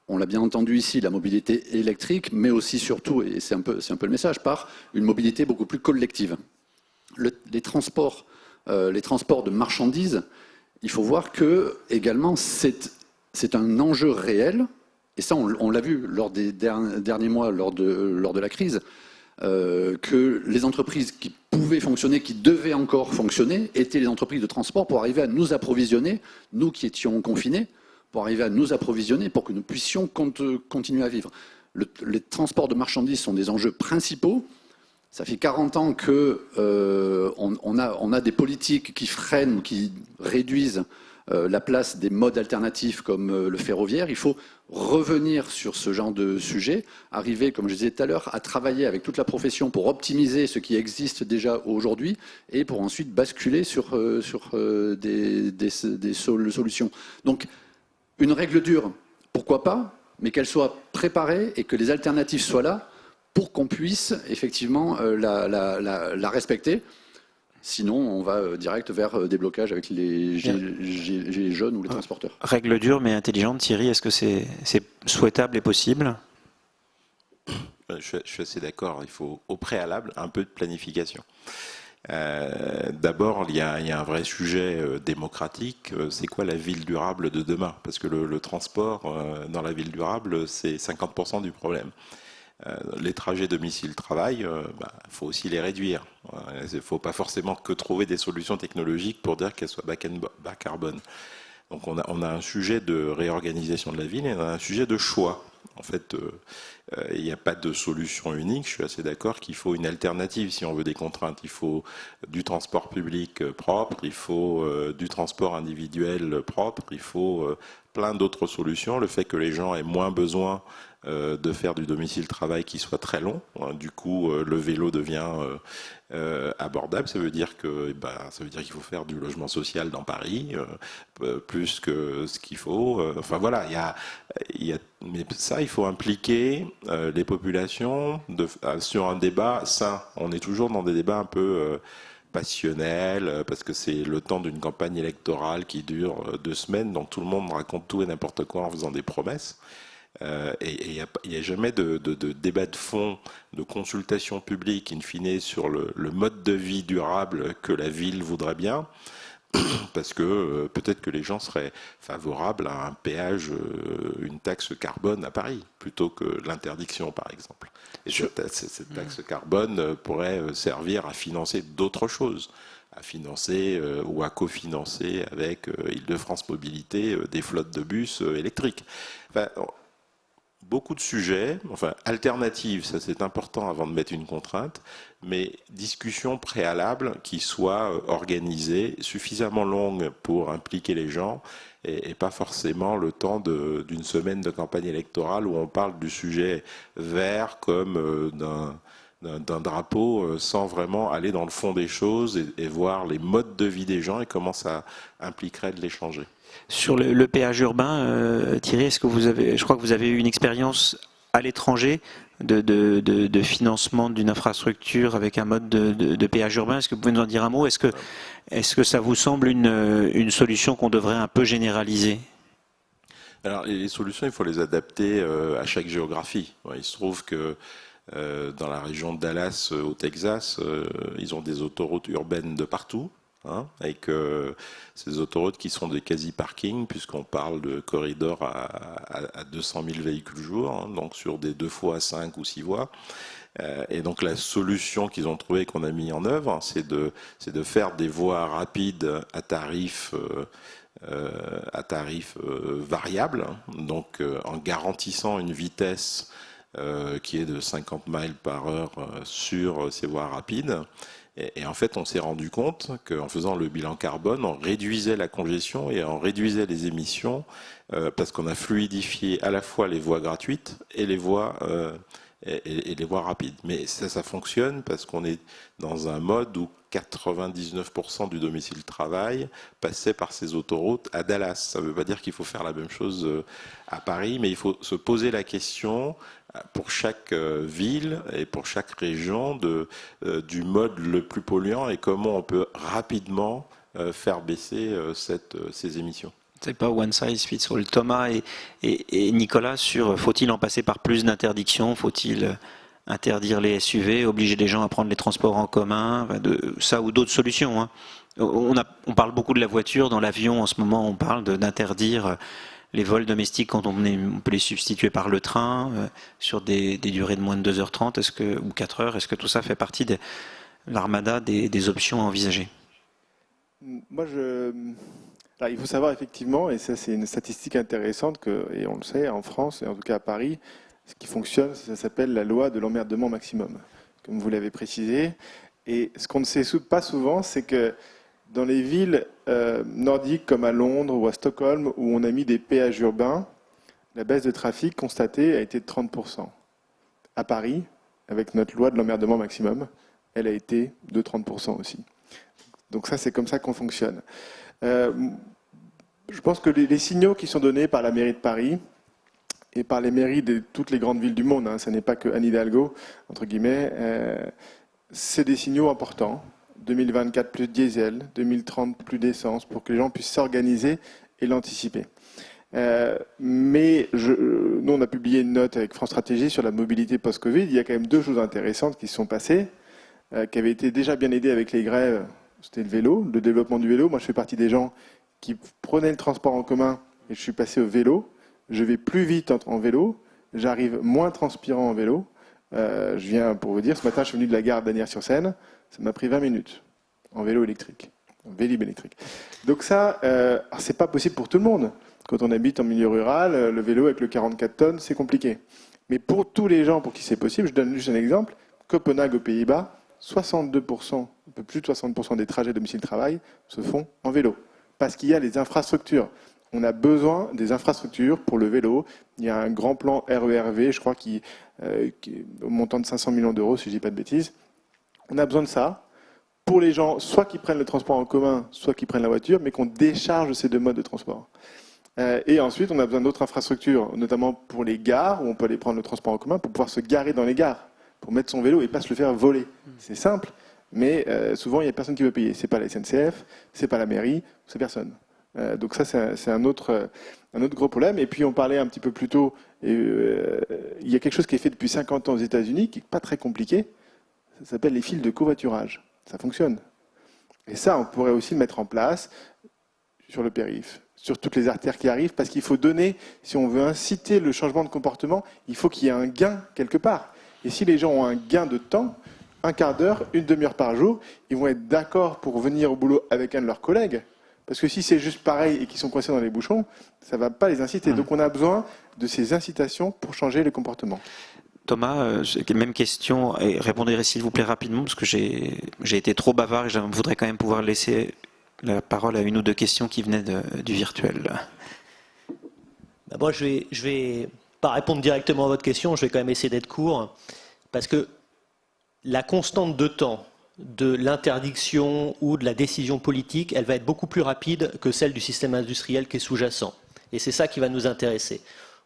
on l'a bien entendu ici, la mobilité électrique, mais aussi surtout, et c'est un peu le message, par une mobilité beaucoup plus collective. Les transports de marchandises, il faut voir que également c'est un enjeu réel. Et ça, on l'a vu lors des derniers mois, lors de la crise, que les entreprises qui pouvaient fonctionner, qui devaient encore fonctionner, étaient les entreprises de transport pour arriver à nous approvisionner, nous qui étions confinés, pour arriver à nous approvisionner, pour que nous puissions continuer à vivre. Les transports de marchandises sont des enjeux principaux. Ça fait 40 ans qu'on a des politiques qui freinent ou qui réduisent la place des modes alternatifs comme le ferroviaire. Il faut revenir sur ce genre de sujet, arriver, comme je disais tout à l'heure, à travailler avec toute la profession pour optimiser ce qui existe déjà aujourd'hui et pour ensuite basculer sur des solutions. Donc, une règle dure, pourquoi pas, mais qu'elle soit préparée et que les alternatives soient là pour qu'on puisse effectivement la respecter. Sinon, on va direct vers des blocages avec les gilets jaunes ou les transporteurs. Règle dure mais intelligente, Thierry, est-ce que c'est souhaitable et possible? Je suis assez d'accord, il faut au préalable un peu de planification. D'abord, il y a un vrai sujet démocratique, c'est quoi la ville durable de demain? Parce que le transport dans la ville durable, c'est 50% du problème. Les trajets domicile-travail, faut aussi les réduire. Il ne faut pas forcément que trouver des solutions technologiques pour dire qu'elles soient bas carbone. Donc on a un sujet de réorganisation de la ville et on a un sujet de choix. En fait, il n'y a pas de solution unique. Je suis assez d'accord qu'il faut une alternative si on veut des contraintes. Il faut du transport public propre, il faut du transport individuel propre, il faut plein d'autres solutions. Le fait que les gens aient moins besoin de faire du domicile-travail qui soit très long. Du coup, le vélo devient abordable. Ça veut dire qu'il faut faire du logement social dans Paris, plus que ce qu'il faut. Enfin voilà, mais ça, il faut impliquer les populations sur un débat sain. On est toujours dans des débats un peu passionnel, parce que c'est le temps d'une campagne électorale qui dure 2 semaines, donc tout le monde raconte tout et n'importe quoi en faisant des promesses. Et il n'y a jamais de débat de fond, de consultation publique, in fine, sur le mode de vie durable que la ville voudrait bien, parce que peut-être que les gens seraient favorables à un péage, une taxe carbone à Paris, plutôt que l'interdiction, par exemple. Et cette taxe carbone pourrait servir à financer d'autres choses, à financer ou à cofinancer avec Île-de-France Mobilité des flottes de bus électriques. Enfin, beaucoup de sujets, enfin alternatives, ça c'est important avant de mettre une contrainte, mais discussions préalables qui soient organisées, suffisamment longues pour impliquer les gens et pas forcément le temps d'une semaine de campagne électorale où on parle du sujet vert comme d'un drapeau sans vraiment aller dans le fond des choses et voir les modes de vie des gens et comment ça impliquerait de les changer. Sur le péage urbain, Thierry, est-ce que je crois que vous avez eu une expérience à l'étranger de financement d'une infrastructure avec un mode de péage urbain. Est-ce que vous pouvez nous en dire un mot? Est-ce que ça vous semble une solution qu'on devrait un peu généraliser? Alors, les solutions, il faut les adapter à chaque géographie. Il se trouve que dans la région de Dallas, au Texas, ils ont des autoroutes urbaines de partout, hein, avec ces autoroutes qui sont des quasi-parkings, puisqu'on parle de corridors à 200 000 véhicules jour, hein, donc sur des 2 fois 5 ou 6 voies. Et donc la solution qu'ils ont trouvée, qu'on a mis en œuvre, hein, c'est de faire des voies rapides à tarif variable, donc en garantissant une vitesse qui est de 50 miles par heure sur ces voies rapides. Et en fait, on s'est rendu compte qu'en faisant le bilan carbone, on réduisait la congestion et on réduisait les émissions parce qu'on a fluidifié à la fois les voies gratuites et les voies les voies rapides. Mais ça fonctionne parce qu'on est dans un mode où 99% du domicile travail passait par ces autoroutes à Dallas. Ça ne veut pas dire qu'il faut faire la même chose à Paris, mais il faut se poser la question pour chaque ville et pour chaque région du mode le plus polluant et comment on peut rapidement faire baisser ces émissions. C'est pas one size fits all. Thomas et Nicolas, sur faut-il en passer par plus d'interdictions, faut-il interdire les SUV, obliger les gens à prendre les transports en commun, ça ou d'autres solutions, hein. On parle beaucoup de la voiture, dans l'avion en ce moment on parle d'interdire les vols domestiques quand on peut les substituer par le train sur des durées de moins de 2h30 ou 4 heures. Est-ce que tout ça fait partie de l'armada des options à envisager? Moi, alors, il faut savoir effectivement, et ça c'est une statistique intéressante, et on le sait en France, et en tout cas à Paris, ce qui fonctionne, ça s'appelle la loi de l'emmerdement maximum, comme vous l'avez précisé. Et ce qu'on ne sait pas souvent, c'est que dans les villes nordiques comme à Londres ou à Stockholm, où on a mis des péages urbains, la baisse de trafic constatée a été de 30%. À Paris, avec notre loi de l'emmerdement maximum, elle a été de 30% aussi. Donc ça, c'est comme ça qu'on fonctionne. Je pense que les signaux qui sont donnés par la mairie de Paris et par les mairies de toutes les grandes villes du monde, hein, ce n'est pas que Anne Hidalgo, entre guillemets, c'est des signaux importants. 2024 plus diesel, 2030 plus d'essence, pour que les gens puissent s'organiser et l'anticiper. Mais nous, on a publié une note avec France Stratégie sur la mobilité post-Covid. Il y a quand même 2 choses intéressantes qui se sont passées, qui avaient été déjà bien aidées avec les grèves. C'était le vélo, le développement du vélo. Moi, je fais partie des gens qui prenaient le transport en commun et je suis passé au vélo. Je vais plus vite en vélo, j'arrive moins transpirant en vélo. Je viens, pour vous dire, ce matin, je suis venu de la gare d'Asnières-sur-Seine. Ça m'a pris 20 minutes en vélo électrique, en vélib électrique. Donc ça, c'est pas possible pour tout le monde. Quand on habite en milieu rural, le vélo avec le 44 tonnes, c'est compliqué. Mais pour tous les gens pour qui c'est possible, je donne juste un exemple. Copenhague aux Pays-Bas, 62%, un peu plus de 60% des trajets domicile-travail se font en vélo. Parce qu'il y a les infrastructures. On a besoin des infrastructures pour le vélo. Il y a un grand plan RERV, je crois, qui est au montant de 500 millions d'euros, si je ne dis pas de bêtises. On a besoin de ça pour les gens, soit qui prennent le transport en commun, soit qui prennent la voiture, mais qu'on décharge ces 2 modes de transport. Et ensuite, on a besoin d'autres infrastructures, notamment pour les gares, où on peut aller prendre le transport en commun pour pouvoir se garer dans les gares, pour mettre son vélo et pas se le faire voler. C'est simple, mais souvent, il n'y a personne qui veut payer. Ce n'est pas la SNCF, ce n'est pas la mairie, c'est personne. Donc ça, c'est un autre gros problème. Et puis, on parlait un petit peu plus tôt, il y a quelque chose qui est fait depuis 50 ans aux États-Unis, qui n'est pas très compliqué. Ça s'appelle les fils de covoiturage. Ça fonctionne. Et ça, on pourrait aussi le mettre en place sur le périph', sur toutes les artères qui arrivent, parce qu'il faut donner, si on veut inciter le changement de comportement, il faut qu'il y ait un gain quelque part. Et si les gens ont un gain de temps, un quart d'heure, une demi-heure par jour, ils vont être d'accord pour venir au boulot avec un de leurs collègues. Parce que si c'est juste pareil et qu'ils sont coincés dans les bouchons, ça ne va pas les inciter. Donc on a besoin de ces incitations pour changer les comportements. Thomas, même question, et répondez s'il vous plaît rapidement, parce que j'ai été trop bavard et je voudrais quand même pouvoir laisser la parole à 1 ou 2 questions qui venaient du virtuel. Moi, je vais pas répondre directement à votre question, je vais quand même essayer d'être court, parce que la constante de temps de l'interdiction ou de la décision politique, elle va être beaucoup plus rapide que celle du système industriel qui est sous-jacent. Et c'est ça qui va nous intéresser.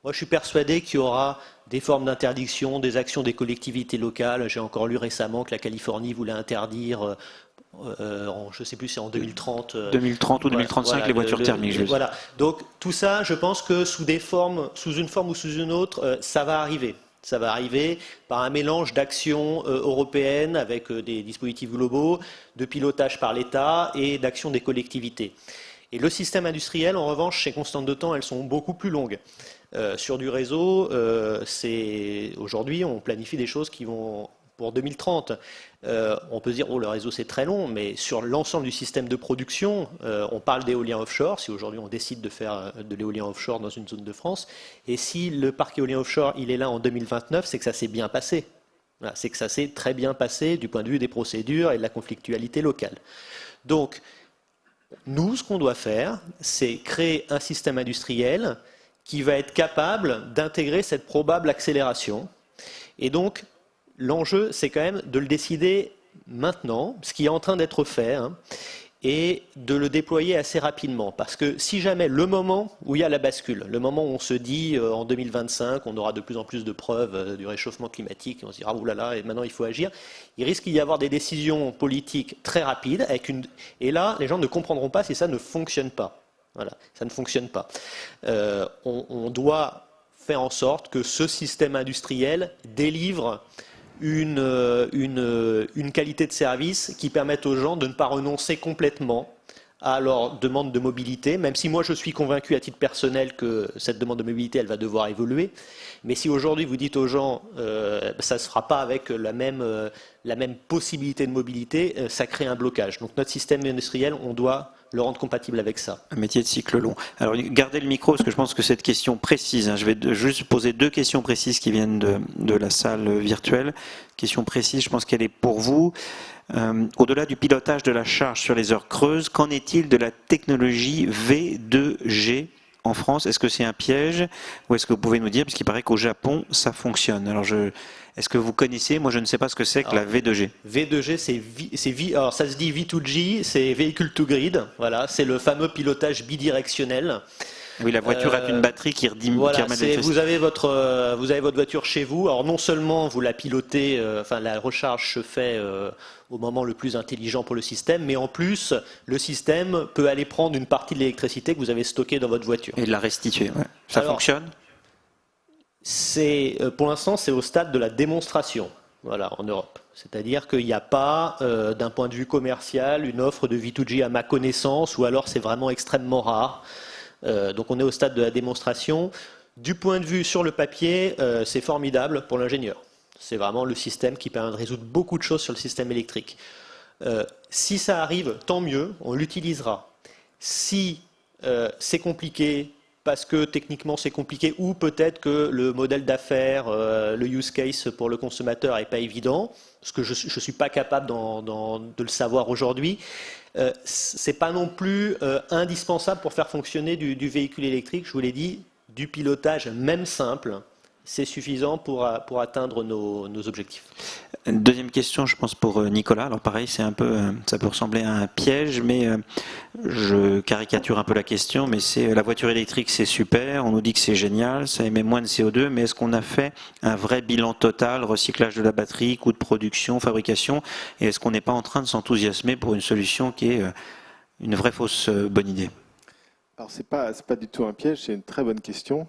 Moi, je suis persuadé qu'il y aura des formes d'interdiction, des actions des collectivités locales. J'ai encore lu récemment que la Californie voulait interdire je ne sais plus, c'est en 2030. 2030 ou 2035, voilà, les voitures thermiques. Voilà. Donc tout ça, je pense que sous une forme ou sous une autre, ça va arriver. Ça va arriver par un mélange d'actions européennes avec des dispositifs globaux, de pilotage par l'État et d'action des collectivités. Et le système industriel, en revanche, chez Constante de Temps, elles sont beaucoup plus longues. Sur du réseau, aujourd'hui, on planifie des choses qui vont pour 2030. On peut se dire, le réseau c'est très long, mais sur l'ensemble du système de production, on parle d'éolien offshore, si aujourd'hui on décide de faire de l'éolien offshore dans une zone de France, et si le parc éolien offshore il est là en 2029, c'est que ça s'est bien passé. Voilà, c'est que ça s'est très bien passé du point de vue des procédures et de la conflictualité locale. Donc, nous, ce qu'on doit faire, c'est créer un système industriel qui va être capable d'intégrer cette probable accélération. Et donc, l'enjeu, c'est quand même de le décider maintenant, ce qui est en train d'être fait, et de le déployer assez rapidement. Parce que si jamais le moment où il y a la bascule, le moment où on se dit en 2025, on aura de plus en plus de preuves du réchauffement climatique, et on se dira, oulala, et maintenant il faut agir, il risque d'y avoir des décisions politiques très rapides, et là, les gens ne comprendront pas si ça ne fonctionne pas. Voilà, ça ne fonctionne pas. On doit faire en sorte que ce système industriel délivre une qualité de service qui permette aux gens de ne pas renoncer complètement à leur demande de mobilité, même si moi je suis convaincu à titre personnel que cette demande de mobilité elle va devoir évoluer. Mais si aujourd'hui vous dites aux gens ça ne se fera pas avec la même possibilité de mobilité, ça crée un blocage. Donc notre système industriel, on doit le rendre compatible avec ça. Un métier de cycle long. Alors gardez le micro parce que je pense que cette question précise, je vais juste poser 2 questions précises qui viennent de la salle virtuelle. Question précise, je pense qu'elle est pour vous. Au-delà du pilotage de la charge sur les heures creuses, qu'en est-il de la technologie V2G en France? Est-ce que c'est un piège ou est-ce que vous pouvez nous dire, parce qu'il paraît qu'au Japon ça fonctionne. Alors est-ce que vous connaissez? Moi je ne sais pas ce que c'est que la V2G. V2G, alors ça se dit V2G, c'est Vehicle to Grid, voilà, c'est le fameux pilotage bidirectionnel. Oui, la voiture a une batterie qui voilà, remet vous avez votre voiture chez vous. Alors non seulement vous la pilotez, la recharge se fait au moment le plus intelligent pour le système, mais en plus le système peut aller prendre une partie de l'électricité que vous avez stockée dans votre voiture. Et de la restituer. Ouais. Ça fonctionne? Pour l'instant, c'est au stade de la démonstration, voilà, en Europe. C'est-à-dire qu'il n'y a pas, d'un point de vue commercial, une offre de V2G à ma connaissance, ou alors c'est vraiment extrêmement rare. Donc on est au stade de la démonstration. Du point de vue sur le papier, c'est formidable pour l'ingénieur. C'est vraiment le système qui permet de résoudre beaucoup de choses sur le système électrique. Si ça arrive, tant mieux, on l'utilisera. Si c'est compliqué, parce que techniquement c'est compliqué, ou peut-être que le modèle d'affaires, le use case pour le consommateur n'est pas évident, parce que je ne suis pas capable de le savoir aujourd'hui, c'est pas non plus indispensable pour faire fonctionner du véhicule électrique. Je vous l'ai dit, du pilotage même simple, c'est suffisant pour atteindre nos objectifs. Deuxième question, je pense pour Nicolas. Alors pareil, ça peut ressembler à un piège, mais je caricature un peu la question. Mais c'est la voiture électrique, c'est super. On nous dit que c'est génial, ça émet moins de CO2. Mais est-ce qu'on a fait un vrai bilan total, recyclage de la batterie, coût de production, fabrication, et est-ce qu'on n'est pas en train de s'enthousiasmer pour une solution qui est une vraie fausse bonne idée? Alors c'est pas du tout un piège, c'est une très bonne question.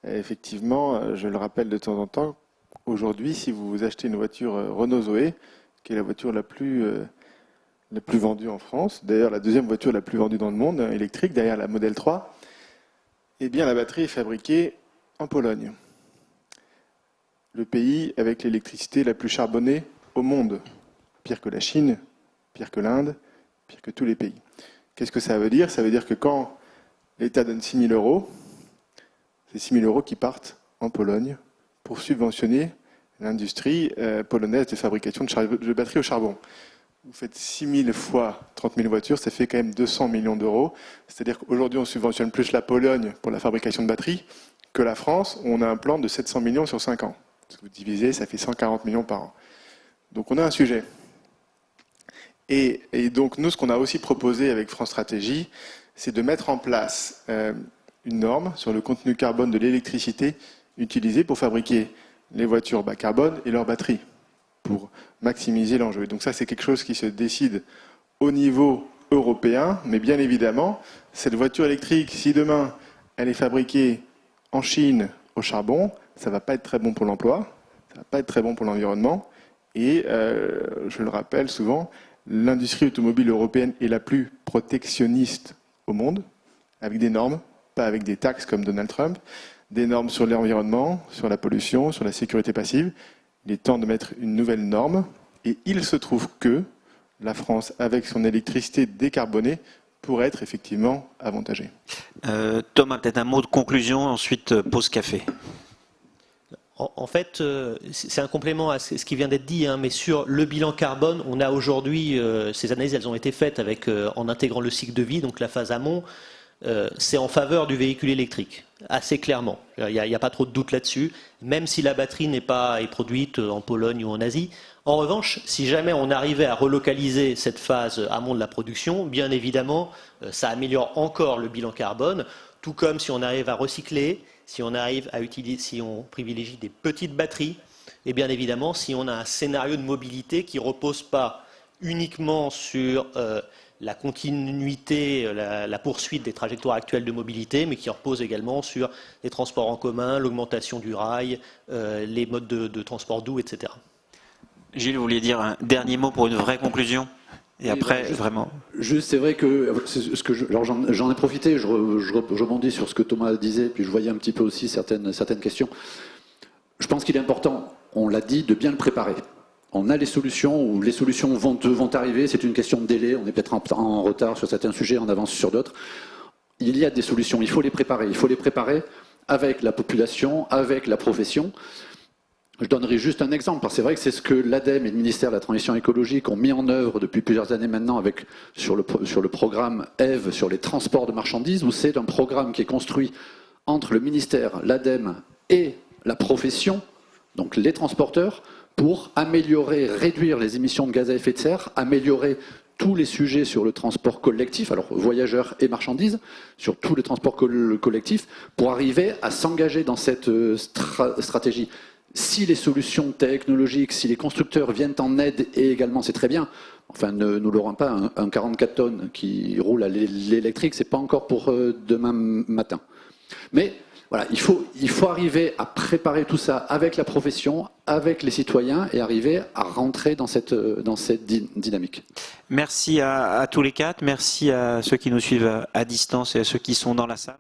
Effectivement, je le rappelle de temps en temps. Aujourd'hui, si vous achetez une voiture Renault Zoé, qui est la voiture la plus vendue en France, d'ailleurs la deuxième voiture la plus vendue dans le monde, électrique, derrière la Model 3, eh bien la batterie est fabriquée en Pologne. Le pays avec l'électricité la plus charbonnée au monde. Pire que la Chine, pire que l'Inde, pire que tous les pays. Qu'est-ce que ça veut dire? Ça veut dire que quand l'État donne 6 000 €, c'est 6 000 € qui partent en Pologne pour subventionner l'industrie polonaise de fabrication de batteries au charbon. Vous faites 6 000 fois 30 000 voitures, ça fait quand même 200 millions d'euros. C'est-à-dire qu'aujourd'hui, on subventionne plus la Pologne pour la fabrication de batteries que la France, où on a un plan de 700 millions sur 5 ans. Si vous divisez, ça fait 140 millions par an. Donc on a un sujet. Et donc nous, ce qu'on a aussi proposé avec France Stratégie, c'est de mettre en place une norme sur le contenu carbone de l'électricité utilisée pour fabriquer les voitures bas carbone et leurs batteries, pour maximiser l'enjeu. Donc ça, c'est quelque chose qui se décide au niveau européen, mais bien évidemment, cette voiture électrique, si demain elle est fabriquée en Chine au charbon, ça ne va pas être très bon pour l'emploi, ça ne va pas être très bon pour l'environnement, et je le rappelle souvent, l'industrie automobile européenne est la plus protectionniste au monde, avec des normes, pas avec des taxes comme Donald Trump, des normes sur l'environnement, sur la pollution, sur la sécurité passive. Il est temps de mettre une nouvelle norme, et il se trouve que la France, avec son électricité décarbonée, pourrait être effectivement avantagée. Thomas, peut-être un mot de conclusion, ensuite pause café. En fait, c'est un complément à ce qui vient d'être dit, hein, mais sur le bilan carbone, on a aujourd'hui, ces analyses, elles ont été faites en intégrant le cycle de vie, donc la phase amont, c'est en faveur du véhicule électrique, assez clairement. Il n'y a pas trop de doute là-dessus, même si la batterie est produite en Pologne ou en Asie. En revanche, si jamais on arrivait à relocaliser cette phase amont de la production, bien évidemment, ça améliore encore le bilan carbone, tout comme si on arrive à recycler, si on arrive à utiliser, si on privilégie des petites batteries, et bien évidemment, si on a un scénario de mobilité qui ne repose pas uniquement sur la continuité, la poursuite des trajectoires actuelles de mobilité, mais qui repose également sur les transports en commun, l'augmentation du rail, les modes de transport doux, etc. Gilles, vous vouliez dire un dernier mot pour une vraie conclusion? Et oui, après, juste, vraiment. Juste, c'est vrai que j'en ai profité, je rebondis sur ce que Thomas disait, puis je voyais un petit peu aussi certaines questions. Je pense qu'il est important, on l'a dit, de bien le préparer. On a les solutions, ou les solutions vont arriver, c'est une question de délai, on est peut-être en retard sur certains sujets, on avance sur d'autres. Il y a des solutions, il faut les préparer avec la population, avec la profession. Je donnerai juste un exemple, parce que c'est vrai que c'est ce que l'ADEME et le ministère de la Transition écologique ont mis en œuvre depuis plusieurs années maintenant sur le programme EVE sur les transports de marchandises, où c'est un programme qui est construit entre le ministère, l'ADEME et la profession, donc les transporteurs, pour améliorer, réduire les émissions de gaz à effet de serre, améliorer tous les sujets sur le transport collectif, alors voyageurs et marchandises, sur tous les transports collectifs, pour arriver à s'engager dans cette stratégie. Si les solutions technologiques, si les constructeurs viennent en aide, et également c'est très bien, enfin nous l'aurons pas, un 44 tonnes qui roule à l'électrique, c'est pas encore pour demain matin. Mais voilà, il faut arriver à préparer tout ça avec la profession, avec les citoyens, et arriver à rentrer dans cette dynamique. Merci à tous les quatre, merci à ceux qui nous suivent à distance et à ceux qui sont dans la salle.